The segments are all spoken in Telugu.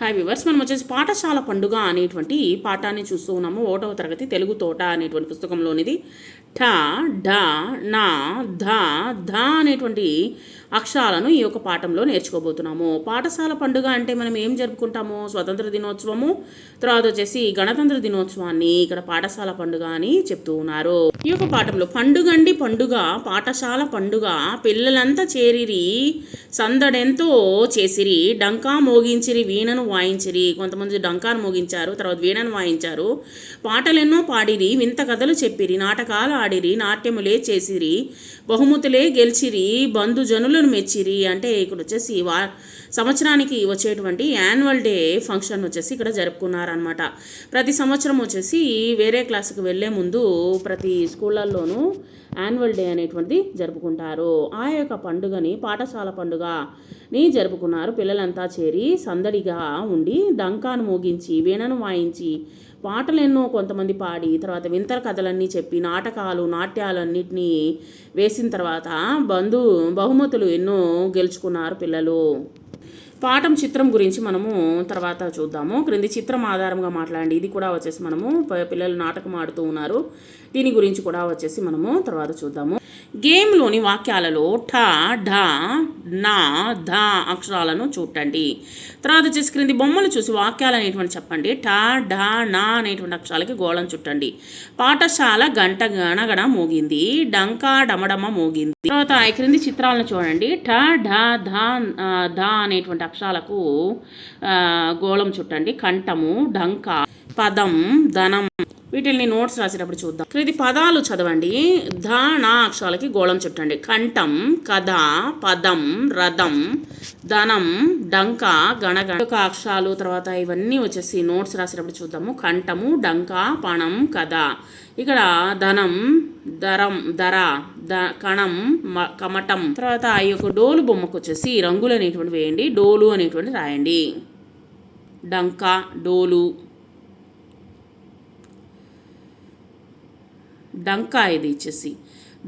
హాయ్ వ్యూవర్స్, మనం వచ్చేసి పాఠశాల పండుగ అనేటువంటి పాఠాన్ని చూస్తూ ఉన్నాము. 1వ తరగతి తెలుగు తోట అనేటువంటి పుస్తకంలోనిది. ఠ, ఢ, నా, ధ, ధ అనేటువంటి అక్షరాలను ఈ యొక్క పాఠంలో నేర్చుకోబోతున్నాము. పాఠశాల పండుగ అంటే మనం ఏం జరుపుకుంటాము? స్వతంత్ర దినోత్సవము, తర్వాత వచ్చేసి గణతంత్ర దినోత్సవాన్ని ఇక్కడ పాఠశాల పండుగ అని చెప్తూ ఉన్నారు. ఈ యొక్క పాఠంలో పండుగండి పండుగ, పాఠశాల పండుగ, పిల్లలంతా చేరిరి, సందడెంతో చేసిరి, డంకా మోగించిరి, వీణను వాయించిరి. కొంతమంది డంకాను మోగించారు, తర్వాత వీణను వాయించారు. పాటలెన్నో పాడిరి, వింత కథలు చెప్పిరి, నాటకాలు ఆడిరి, నాట్యములే చేసిరి, బహుమతులే గెలిచిరి, బంధుజనులను మెచ్చిరి. అంటే ఇక్కడ వచ్చేసి సంవత్సరానికి వచ్చేటువంటి యాన్యువల్ డే ఫంక్షన్ వచ్చేసి ఇక్కడ జరుపుకున్నారనమాట. ప్రతి సంవత్సరం వచ్చేసి వేరే క్లాసుకు వెళ్ళే ముందు ప్రతి స్కూళ్ళల్లోనూ యాన్యువల్ డే అనేటువంటిది జరుపుకుంటారు. ఆ యొక్క పండుగని పాఠశాల పండుగని జరుపుకున్నారు. పిల్లలంతా చేరి సందడిగా ఉండి డంకాను మోగించి, వీణను వాయించి, పాటలెన్నో కొంతమంది పాడి, తర్వాత వింతల కథలన్నీ చెప్పి, నాట్యాలన్నింటినీ వేసిన తర్వాత బహుమతులు ఎన్నో గెలుచుకున్నారు పిల్లలు. పాఠం చిత్రం గురించి మనము తర్వాత చూద్దాము. క్రింది చిత్రం ఆధారంగా మాట్లాడండి. ఇది కూడా వచ్చేసి మనము పిల్లలు నాటకం ఆడుతూ ఉన్నారు. దీని గురించి కూడా వచ్చేసి మనము తర్వాత చూద్దాము. గేమ్లోని వాక్యాలలో ఠ, ఢ, నా, ధ అక్షరాలను చూడండి. తర్వాత వచ్చేసి క్రింది బొమ్మలు చూసి వాక్యాలు అనేటువంటి చెప్పండి. ఠ, ఢ, నా అనేటువంటి అక్షరాలకి గోళం చుట్టండి. పాఠశాల గంట గణగణ మోగింది, డంకా డమడమ మోగింది. తర్వాత ఈ క్రింది చిత్రాలను చూడండి. ఠ, ఢ, ధ అనేటువంటి అక్షరాలకు గోళం చుట్టండి. కంఠము, డంకా, పదం, ధనం. వీటిని నోట్స్ రాసేటప్పుడు చూద్దాం. క్రింది పదాలు చదవండి. ధ, నా అక్షరాలకి గోళం చుట్టండి. కంఠం, కథ, పదం, రథం, ధనం, డంక, గణగణ. ఒక అక్షరాలు తర్వాత ఇవన్నీ వచ్చేసి నోట్స్ రాసేటప్పుడు చూద్దాము. కంఠము, డంక, పణం, కథ. ఇక్కడ ధనం, ధర, కణం, కమటం. తర్వాత ఈ యొక్క డోలు బొమ్మకు వచ్చేసి రంగులు అనేటువంటి వేయండి. డోలు అనేటువంటి రాయండి. డంక, డోలు, డంకా. ఇది వచ్చేసి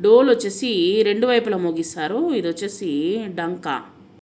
డోల్ వచ్చేసి రెండు వైపులా మోగిస్తారు. ఇది వచ్చేసి డంకా.